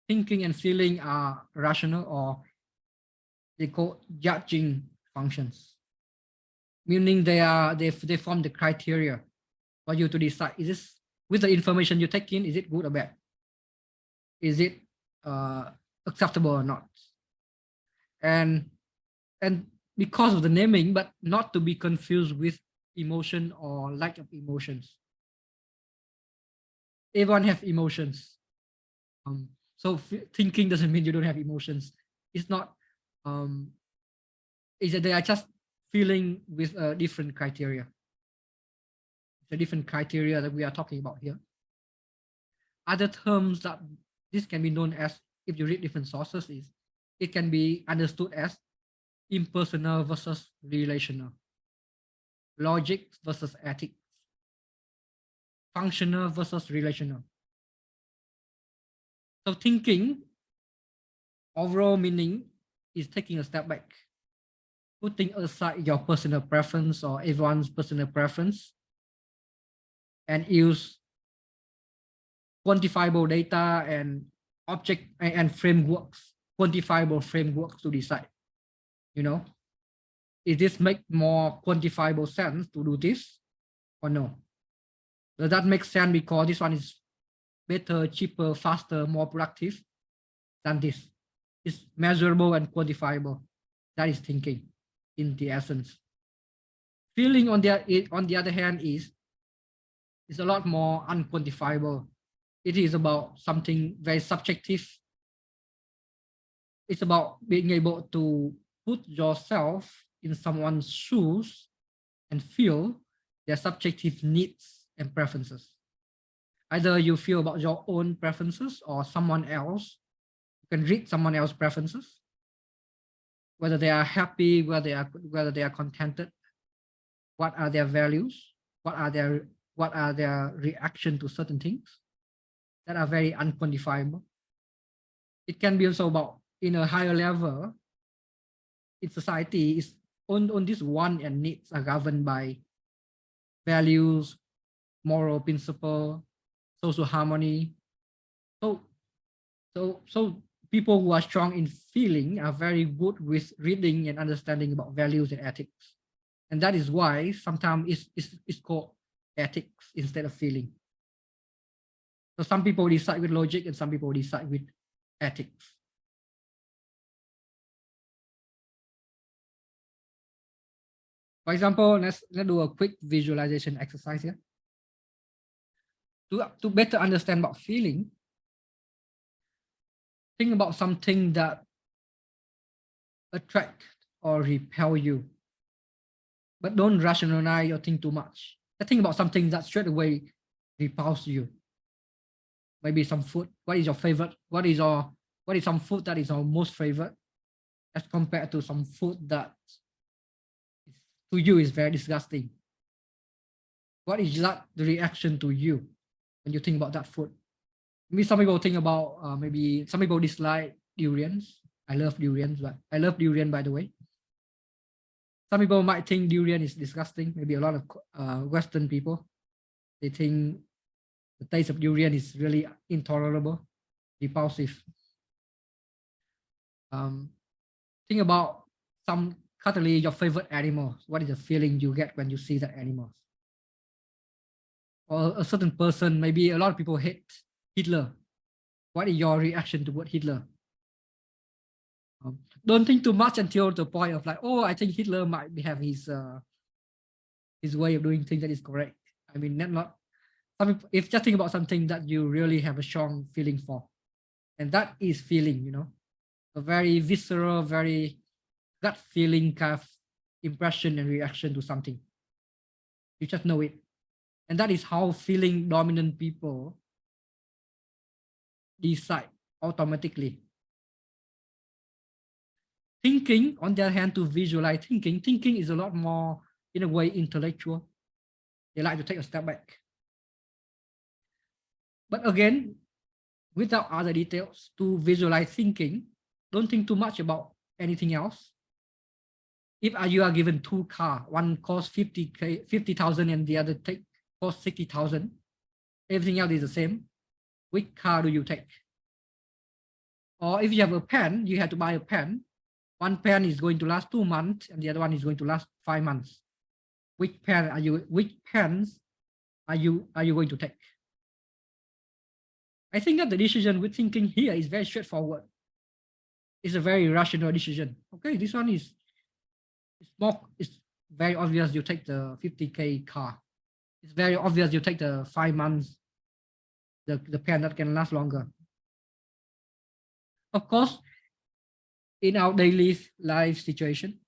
Thinking and feeling are rational, or they call judging functions, meaning they form the criteria for you to decide, is this, with the information you take in, is it good or bad? Is it acceptable or not? And because of the naming, but not to be confused with emotion or lack of emotions. Everyone have emotions. So thinking doesn't mean you don't have emotions. It's not. Is that they are just feeling with a different criteria. The different criteria that we are talking about here. Other terms that this can be known as, if you read different sources, is it can be understood as impersonal versus relational, logic versus ethics, functional versus relational. So thinking, overall meaning, is taking a step back, putting aside your personal preference or everyone's personal preference, and use quantifiable data and object and frameworks, quantifiable frameworks to decide. You know, is this make more quantifiable sense to do this or no? Does that make sense because this one is better, cheaper, faster, more productive than this? It's measurable and quantifiable. That is thinking in the essence. Feeling on the other hand is a lot more unquantifiable. It is about something very subjective. It's about being able to put yourself in someone's shoes and feel their subjective needs and preferences. Either you feel about your own preferences or someone else. You can read someone else's preferences, whether they are happy, whether they are contented, what are their values, what are their reaction to certain things that are very unquantifiable. It can be also about, in a higher level, in society, is on this one, and needs are governed by values, moral principle, social harmony. So people who are strong in feeling are very good with reading and understanding about values and ethics. And that is why sometimes it's called ethics instead of feeling. So some people decide with logic and some people decide with ethics. For example, let's do a quick visualization exercise here. To better understand about feeling, think about something that attract or repel you, but don't rationalize or think too much. Think about something that straight away repulses you. Maybe some food. What is your favorite? What is some food that is your most favorite, as compared to some food that to you is very disgusting? What is that the reaction to you when you think about that food? Maybe some people think about maybe some people dislike durians. I love durians, but I love durian, by the way. Some people might think durian is disgusting. Maybe a lot of Western people, they think the taste of durian is really intolerable, repulsive. Think about some category, your favorite animal. What is the feeling you get when you see that animal? Or a certain person, maybe a lot of people hate Hitler. What is your reaction toward Hitler? Don't think too much until the point of like, oh, I think Hitler might have his way of doing things that is correct. I mean, not if just think about something that you really have a strong feeling for, and that is feeling, you know, a very visceral, very gut feeling kind of impression and reaction to something. You just know it, and that is how feeling dominant people decide automatically. Thinking, on the other hand, to visualize thinking is a lot more, in a way, intellectual. They like to take a step back. But again, without other details, to visualize thinking, don't think too much about anything else. If you are given two cars, one costs 50,000 and the other costs 60,000, everything else is the same, which car do you take? Or if you have a pen, you have to buy a pen. One pen is going to last 2 months and the other one is going to last 5 months. Which pens are you going to take? I think that the decision with thinking here is very straightforward. It's a very rational decision. Okay, this one is it's very obvious you take the 50K car. It's very obvious you take the 5 months, the pen that can last longer. Of course, in our daily life situation,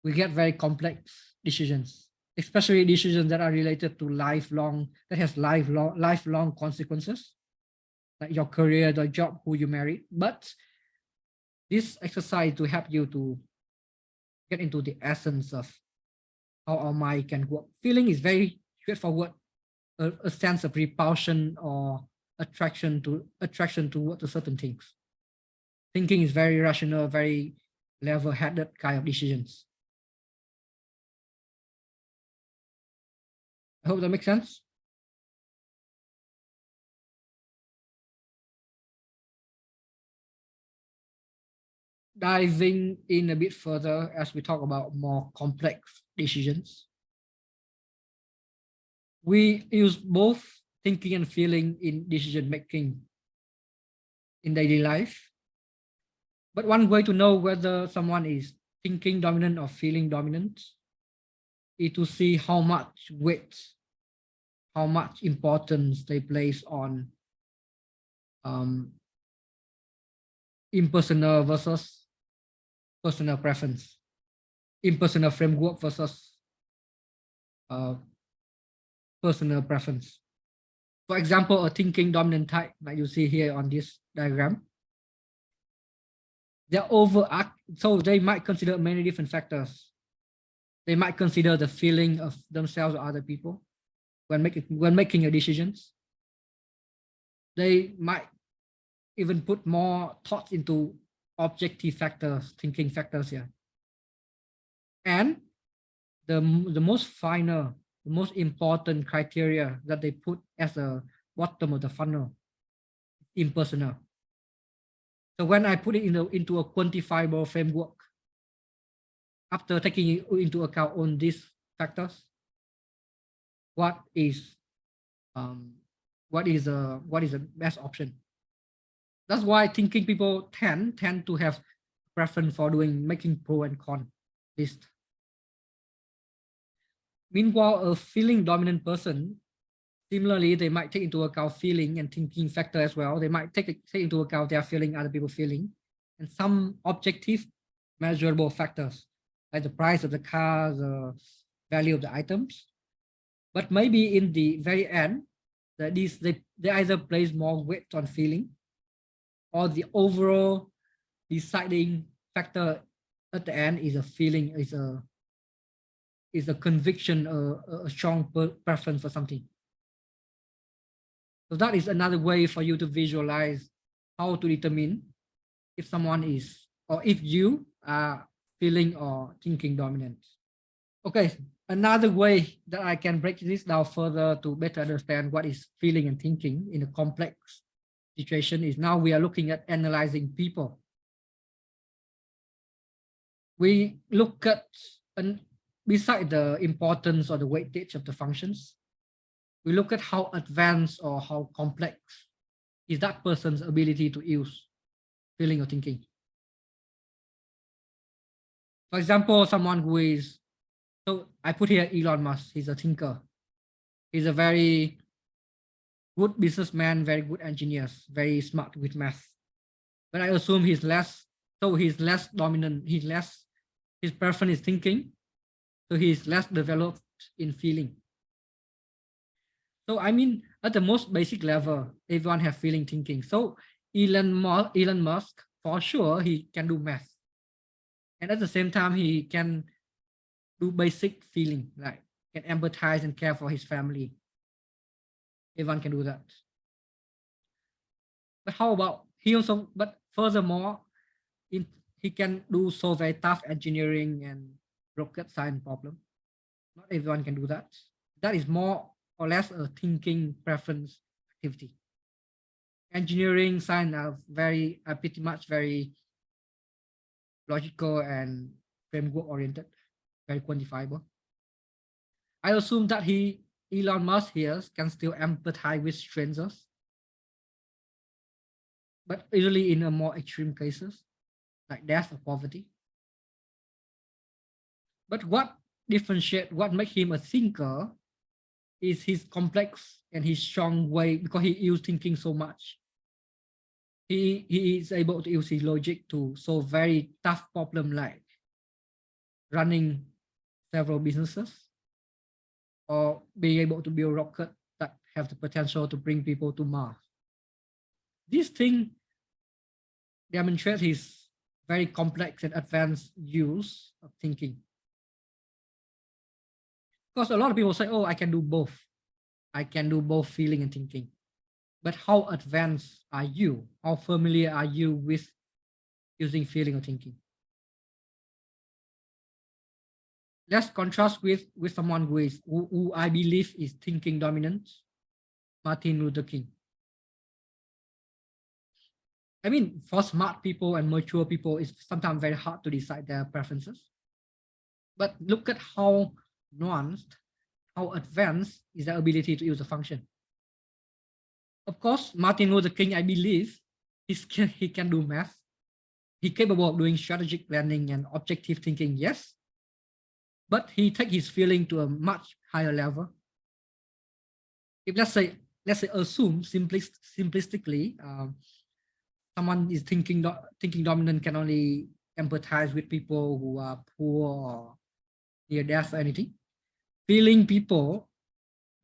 we get very complex decisions, especially decisions that are related to lifelong consequences, like your career, the job, who you marry. But this exercise to help you to get into the essence of how our mind can work. Feeling is very straightforward, a sense of repulsion or attraction towards certain things. Thinking is very rational, very level-headed kind of decisions. I hope that makes sense. Diving in a bit further as we talk about more complex decisions. We use both thinking and feeling in decision making in daily life. But one way to know whether someone is thinking dominant or feeling dominant is to see how much weight, how much importance they place on impersonal versus personal preference, impersonal framework versus personal preference. For example, a thinking dominant type, like you see here on this diagram, so they might consider many different factors. They might consider the feeling of themselves or other people when making a decisions. They might even put more thoughts into objective factors, thinking factors here. And the most final, the most important criteria that they put as a bottom of the funnel, impersonal. So when I put it into a quantifiable framework, after taking into account on these factors, what is the best option? That's why thinking people tend to have preference for making pro and con list. Meanwhile, a feeling dominant person, similarly, they might take into account feeling and thinking factor as well. They might take into account their feeling, other people feeling, and some objective measurable factors like the price of the car, the value of the items. But maybe in the very end, they either place more weight on feeling, or the overall deciding factor at the end is a feeling, is a conviction, a strong preference for something. So that is another way for you to visualize how to determine if someone is, or if you are feeling or thinking dominant. Okay, another way that I can break this down further to better understand what is feeling and thinking in a complex situation is now we are looking at analyzing people. We look at, and beside the importance or the weightage of the functions, we look at how advanced or how complex is that person's ability to use feeling or thinking. For example, someone who is, so I put here Elon Musk, he's a thinker. He's a very good businessman, very good engineer, very smart with math. But I assume he's less dominant, his preference is thinking, so he's less developed in feeling. So I mean, at the most basic level, everyone have feeling thinking. So Elon Musk, for sure, he can do math. And at the same time, he can do basic feeling, like can empathize and care for his family. Everyone can do that. But how about he also, but furthermore, he can do so very tough engineering and rocket science problem. Not everyone can do that. That is more or less a thinking preference activity. Engineering, science are pretty much very logical and framework oriented, very quantifiable. I assume that Elon Musk here can still empathize with strangers, but usually in a more extreme cases, like death or poverty. But what makes him a thinker is his complex and his strong way, because he used thinking so much. He is able to use his logic to solve very tough problem like running several businesses or being able to build rocket that have the potential to bring people to Mars. This thing demonstrates his very complex and advanced use of thinking. Because a lot of people say, oh, I can do both. I can do both feeling and thinking. But how advanced are you? How familiar are you with using feeling or thinking? Let's contrast with someone who I believe is thinking dominant, Martin Luther King. I mean, for smart people and mature people, it's sometimes very hard to decide their preferences. But look at how nuanced, how advanced is their ability to use a function. Of course, Martin Luther King, I believe, he can do math. He's capable of doing strategic planning and objective thinking, yes. But he takes his feeling to a much higher level. If let's say assume simplistically, someone is thinking dominant can only empathize with people who are poor or near death or anything. Feeling people,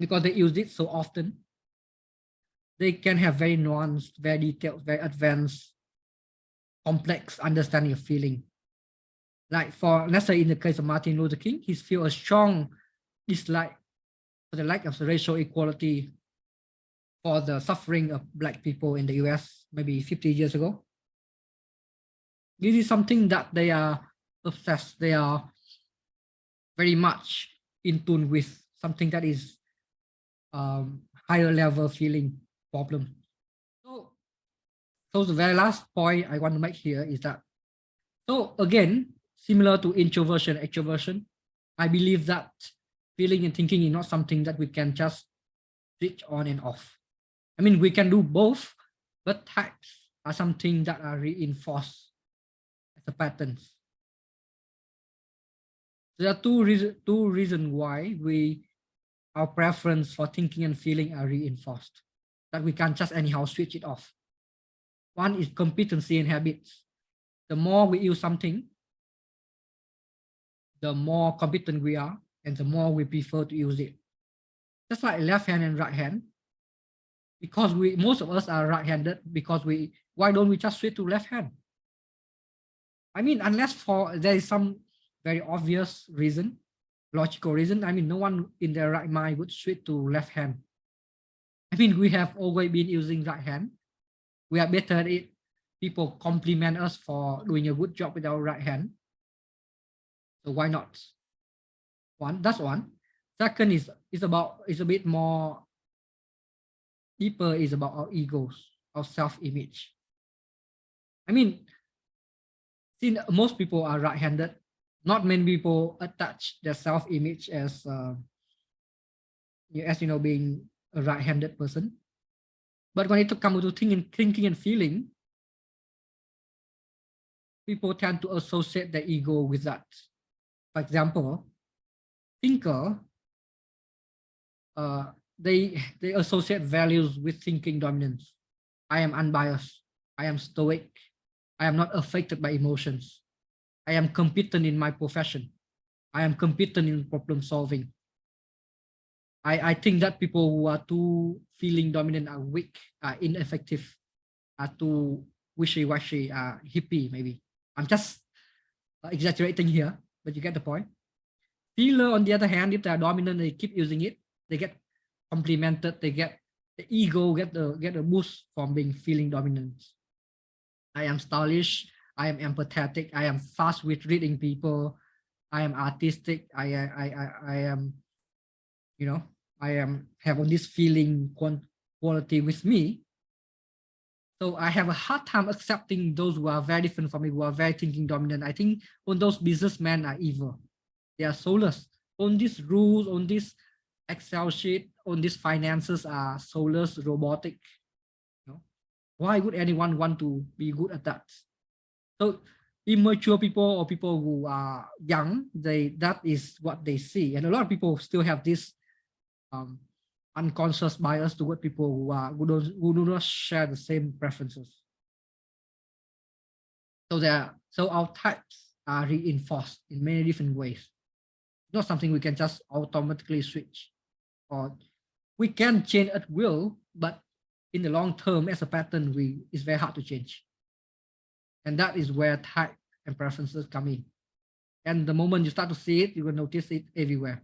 because they use it so often, they can have very nuanced, very detailed, very advanced, complex understanding of feeling. Like let's say in the case of Martin Luther King, he feels a strong dislike for the lack of racial equality for the suffering of Black people in the US maybe 50 years ago. This is something that they are obsessed, they are very much in tune with, something that is higher level feeling problem. So the very last point I want to make here is that, so again, similar to introversion, extroversion, I believe that feeling and thinking is not something that we can just switch on and off. I mean, we can do both, but types are something that are reinforced as a patterns. There are two reasons why our preference for thinking and feeling are reinforced, that we can't just anyhow switch it off. One is competency and habits. The more we use something, the more competent we are, and the more we prefer to use it. Just like left hand and right hand, because most of us are right-handed, because why don't we just switch to left hand? I mean, unless there is some very obvious reason, logical reason. I mean, no one in their right mind would switch to left hand. I mean, we have always been using right hand. We are better at it. People compliment us for doing a good job with our right hand. So why not? That's one. Second is a bit more deeper, is about our egos, our self-image. I mean, since most people are right-handed, not many people attach their self-image as being a right-handed person. But when it comes to thinking and feeling, people tend to associate their ego with that. For example, thinker, they associate values with thinking dominance. I am unbiased. I am stoic. I am not affected by emotions. I am competent in my profession. I am competent in problem solving. I think that people who are too feeling dominant are weak, are ineffective, are too wishy-washy, are hippie maybe. I'm just exaggerating here, but you get the point. Feeler, on the other hand, if they are dominant, they keep using it, they get complimented, they get the ego, get a boost from being feeling dominant. I am stylish, I am empathetic. I am fast with reading people. I am artistic. I am, you know, I am have on this feeling quality with me. So I have a hard time accepting those who are very different from me, who are very thinking dominant. I think on those businessmen are evil. They are soulless. On these rules, on this Excel sheet, on these finances are soulless, robotic. You know? Why would anyone want to be good at that? So immature people or people who are young, that is what they see. And a lot of people still have this unconscious bias toward people who do not share the same preferences. So our types are reinforced in many different ways. Not something we can just automatically switch, or we can change at will, but in the long term, as a pattern, it's very hard to change. And that is where type and preferences come in. And the moment you start to see it, you will notice it everywhere.